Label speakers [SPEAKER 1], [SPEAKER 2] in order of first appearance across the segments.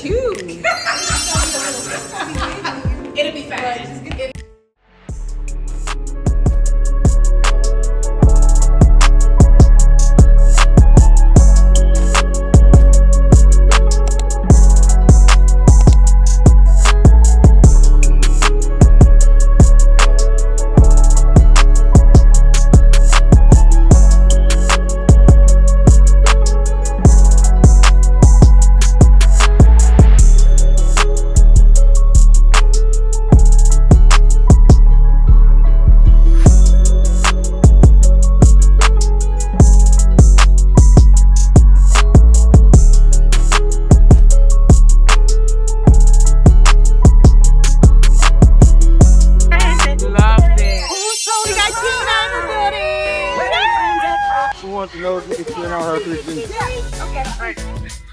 [SPEAKER 1] cute.
[SPEAKER 2] It'll be fast.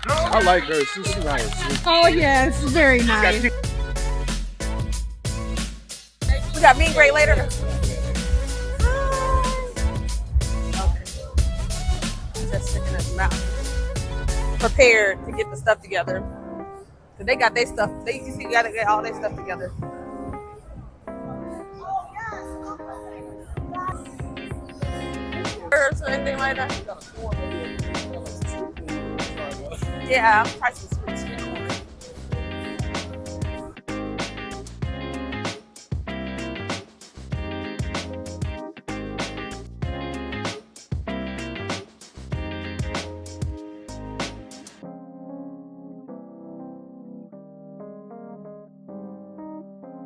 [SPEAKER 3] I like her. She's nice.
[SPEAKER 1] Oh yes, very nice.
[SPEAKER 2] We got meet and greet later. Just sticking his mouth. Prepared to get the stuff together. Cause they got their stuff. You gotta get all their stuff together. Or anything like that. Yeah, I'll try some sweet corn.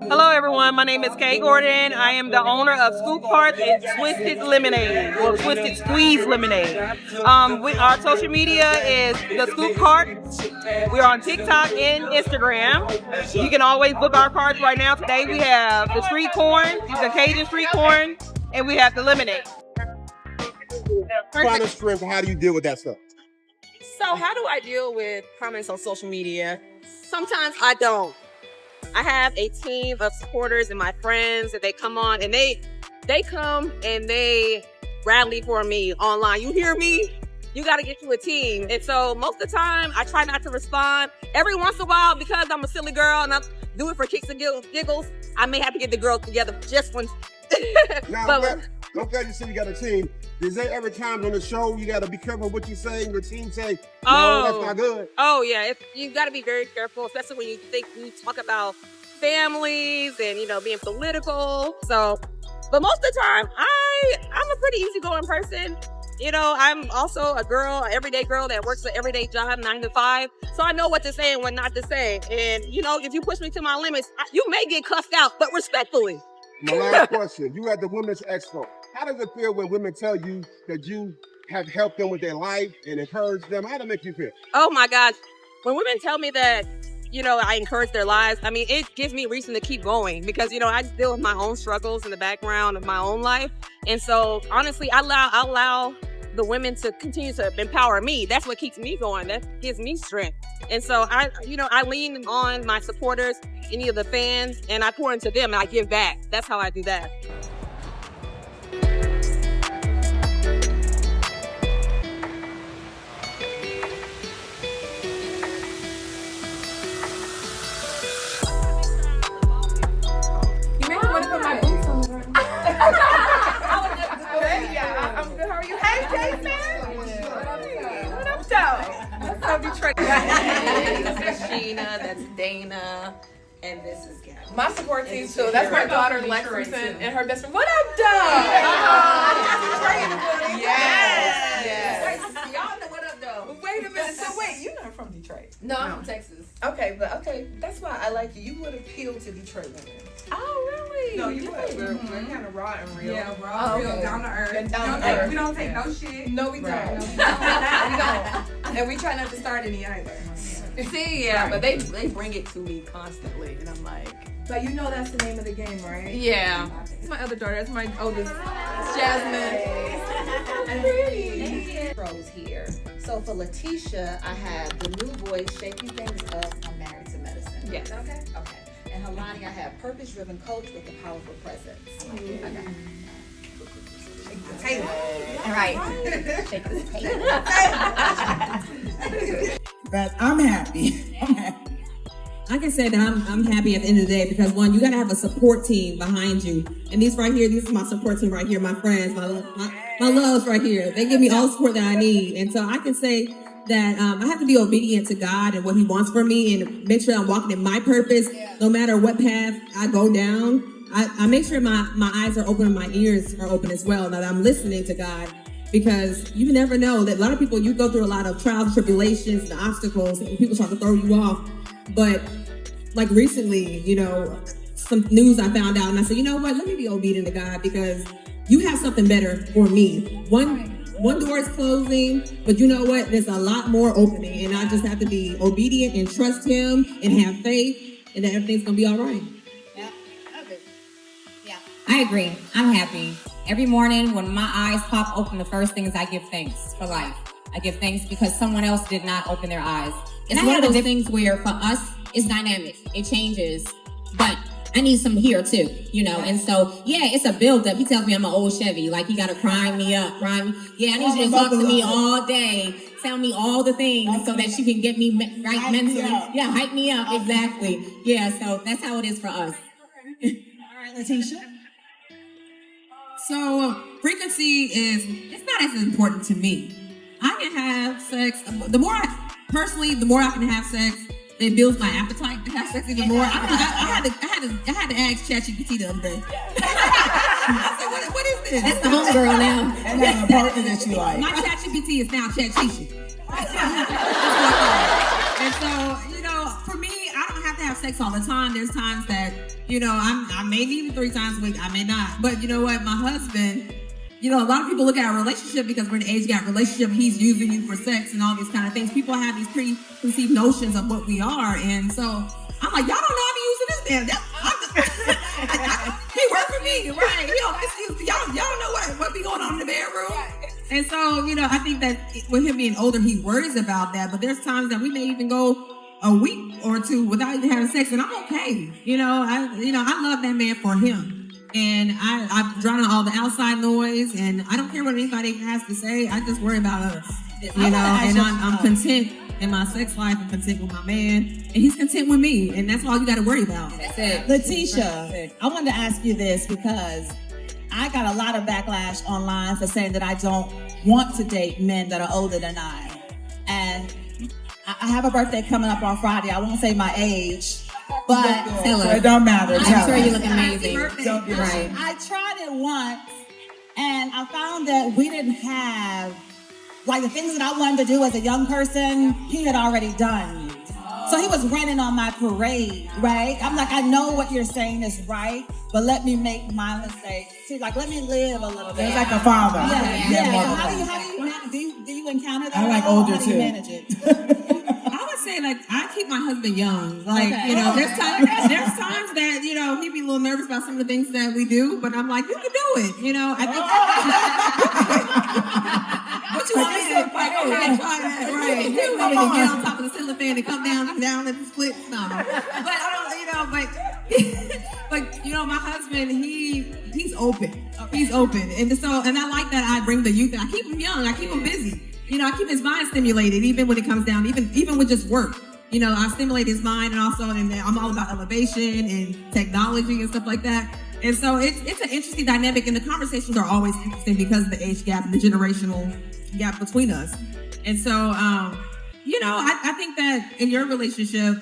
[SPEAKER 2] Hello everyone, my name is Kay Gordon. I am the owner of Scoop Hearts and Twisted Lemonade, or Twisted Squeeze Lemonade. Our social media is the Scoop Hearts. We're on TikTok and Instagram. You can always book our cards right now. Today we have the street corn, the Cajun street corn, and we have the lemonade.
[SPEAKER 3] Find a strength. How do you deal with that stuff?
[SPEAKER 2] So how do I deal with comments on social media? Sometimes I don't. I have a team of supporters and my friends that they come on and they come and they rally for me online. You hear me? You got to get you a team. And so most of the time I try not to respond. Every once in a while, because I'm a silly girl and I do it for kicks and giggles, I may have to get the girls together just when.
[SPEAKER 3] Now, I'm glad you said you got a team. Is there ever times on the show you got to be careful what you say and your team say, no, that's not good?
[SPEAKER 2] Oh, yeah. You got to be very careful, especially when you talk about families and, being political. So, but most of the time, I'm a pretty easygoing person. I'm also a girl, an everyday girl that works an everyday job, 9 to 5. So I know what to say and what not to say. And, if you push me to my limits, you may get cussed out, but respectfully.
[SPEAKER 3] My last question. You at the Women's Expo. How does it feel when women tell you that you have helped them with their life and encouraged them? How does it make you feel?
[SPEAKER 2] Oh my gosh. When women tell me that, I encourage their lives, it gives me reason to keep going because, I deal with my own struggles in the background of my own life. And so honestly, I allow the women to continue to empower me. That's what keeps me going. That gives me strength. And so I lean on my supporters, any of the fans, and I pour into them and I give back. That's how I do that. You made me want to put my boots on the ground. I'm good. How are you? Hey, Jason. What up, though? What's up, Detroit? That's Sheena. That's Dana. And this is Gabby. My support team too. That's my daughter Lexington and her best friend. What up, Doug? Yes. Y'all know what up, though. Wait a minute. So wait, you're not from Detroit? No, I'm from Texas. Okay, that's why I like you. You would appeal to Detroit women. Oh, really? No, you would. We're kind of raw and real. Yeah, raw, real, down to earth. We don't take no shit. No, we don't. We don't. And we try not to start any either. See, yeah, right. But they bring it to me constantly, and I'm like. But that's the name of the game, right? Yeah. It's my other daughter. That's my oldest, Jasmine. Pretty.
[SPEAKER 4] Rose here. So for LaTeasha, I have the new voice, Shaking Things Up. I'm married to medicine.
[SPEAKER 2] Yes.
[SPEAKER 4] Okay. And Helani, I have purpose-driven coach with a powerful presence. Okay.
[SPEAKER 1] Taylor.
[SPEAKER 4] All right. Shake the table.
[SPEAKER 1] But I'm happy.
[SPEAKER 5] I can say that I'm happy at the end of the day because one, you gotta have a support team behind you. And these right here, this is my support team right here, my friends, my loves right here. They give me all the support that I need. And so I can say that I have to be obedient to God and what He wants for me and make sure I'm walking in my purpose no matter what path I go down. I make sure my eyes are open and my ears are open as well, that I'm listening to God. Because you never know that a lot of people, you go through a lot of trials, tribulations, and obstacles, and people start to throw you off. But like recently, you know, some news I found out, and I said, you know what, let me be obedient to God because you have something better for me. One door is closing, but you know what, there's a lot more opening, and I just have to be obedient and trust Him and have faith, and that everything's gonna be all right.
[SPEAKER 6] I agree. I'm happy. Every morning when my eyes pop open, the first thing is I give thanks for life. I give thanks because someone else did not open their eyes. It's one of those things where for us, it's dynamic. It changes. But I need some here too, you know? And so, yeah, it's a build-up. He tells me I'm an old Chevy. Like, he got to prime me up. Yeah, I need you to talk to me all day. Tell me all the things so that you can get me right mentally. Yeah, hype me up. Exactly. Yeah, so that's how it is for us.
[SPEAKER 7] All right, LaTeasha.
[SPEAKER 5] So frequency it's not as important to me. I can have sex. The more I can have sex, it builds my appetite to have sex even more. I had to ask ChatGPT the other day. I said, what is this?
[SPEAKER 6] That's the homegirl now.
[SPEAKER 7] And that's a partner that you like.
[SPEAKER 5] My ChatGPT is now ChatTisha. And so, you know, for me, I don't have to have sex all the time. There's times that, you know, I may need it 3 times a week. I may not. But you know what? My husband, you know, a lot of people look at our relationship because we're in an age gap relationship. He's using you for sex and all these kind of things. People have these preconceived notions of what we are. And so I'm like, y'all don't know I be using this man. He worked for me, right? He don't misuse, y'all don't know what be going on in the bedroom. And so, you know, I think that with him being older, he worries about that. But there's times that we may even go a week or 2 without even having sex, and I'm okay. You know, I love that man for him. And I drown out all the outside noise, and I don't care what anybody has to say. I just worry about us, you know. And I'm content in my sex life. I'm content with my man, and he's content with me, and that's all you got to worry about.
[SPEAKER 6] That's it.
[SPEAKER 7] LaTeasha, I wanted to ask you this because I got a lot of backlash online for saying that I don't want to date men that are older than I. And I have a birthday coming up on Friday. I won't say my age, but
[SPEAKER 6] it
[SPEAKER 7] don't matter.
[SPEAKER 6] I'm sure you look amazing.
[SPEAKER 7] Don't be right. I tried it once, and I found that we didn't have, like, the things that I wanted to do as a young person, he had already done. So he was running on my parade, right? I'm like, I know what you're saying is right, but let me make my mistake. See, like, let me live a little bit.
[SPEAKER 2] It's like a father.
[SPEAKER 7] Yeah. So how do you encounter that?
[SPEAKER 2] I like older
[SPEAKER 7] how do
[SPEAKER 2] too.
[SPEAKER 7] you manage it?
[SPEAKER 5] I would say, like, I keep my husband young. Like, you know, there's times that, you know, he'd be a little nervous about some of the things that we do, but I'm like, you can do it. You know, I think. What you want me to try that, right? You want me to get on top of the ceiling fan and come down at the split? No. But you know, but you know, my husband, he's open. He's open. And I like that I bring the youth in. I keep him young. I keep him busy. You know, I keep his mind stimulated, even when it comes down, even with just work. You know, I stimulate his mind, and also, and I'm all about elevation and technology and stuff like that. And so it's an interesting dynamic, and the conversations are always interesting because of the age gap and the generational gap between us. And so, you know, I think that in your relationship,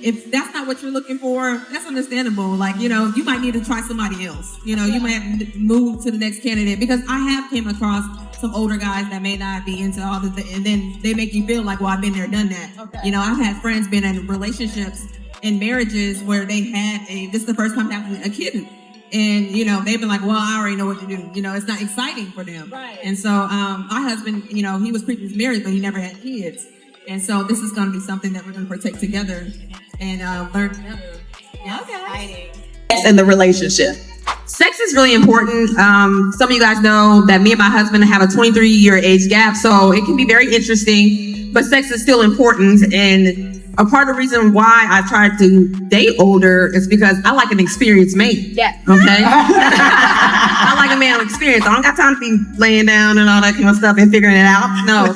[SPEAKER 5] if that's not what you're looking for, that's understandable. Like, you know, you might need to try somebody else. You know, you might have to move to the next candidate, because I have came across some older guys that may not be into all the and then they make you feel like, well, I've been there, done that. Okay. You know, I've had friends been in relationships and marriages where they had this is the first time having a kid. And, you know, they've been like, well, I already know what to do. You know, it's not exciting for them. Right. And so my husband, you know, he was previously married, but he never had kids. And so this is going to be something that we're going to protect together and learn together.
[SPEAKER 6] Yeah, okay.
[SPEAKER 8] In the relationship. Sex is really important. Some of you guys know that me and my husband have a 23-year age gap, so it can be very interesting, but sex is still important. And a part of the reason why I tried to date older is because I like an experienced mate.
[SPEAKER 6] Yeah.
[SPEAKER 8] Okay? I like a man with experience. I don't got time to be laying down and all that kind of stuff and figuring it out. No.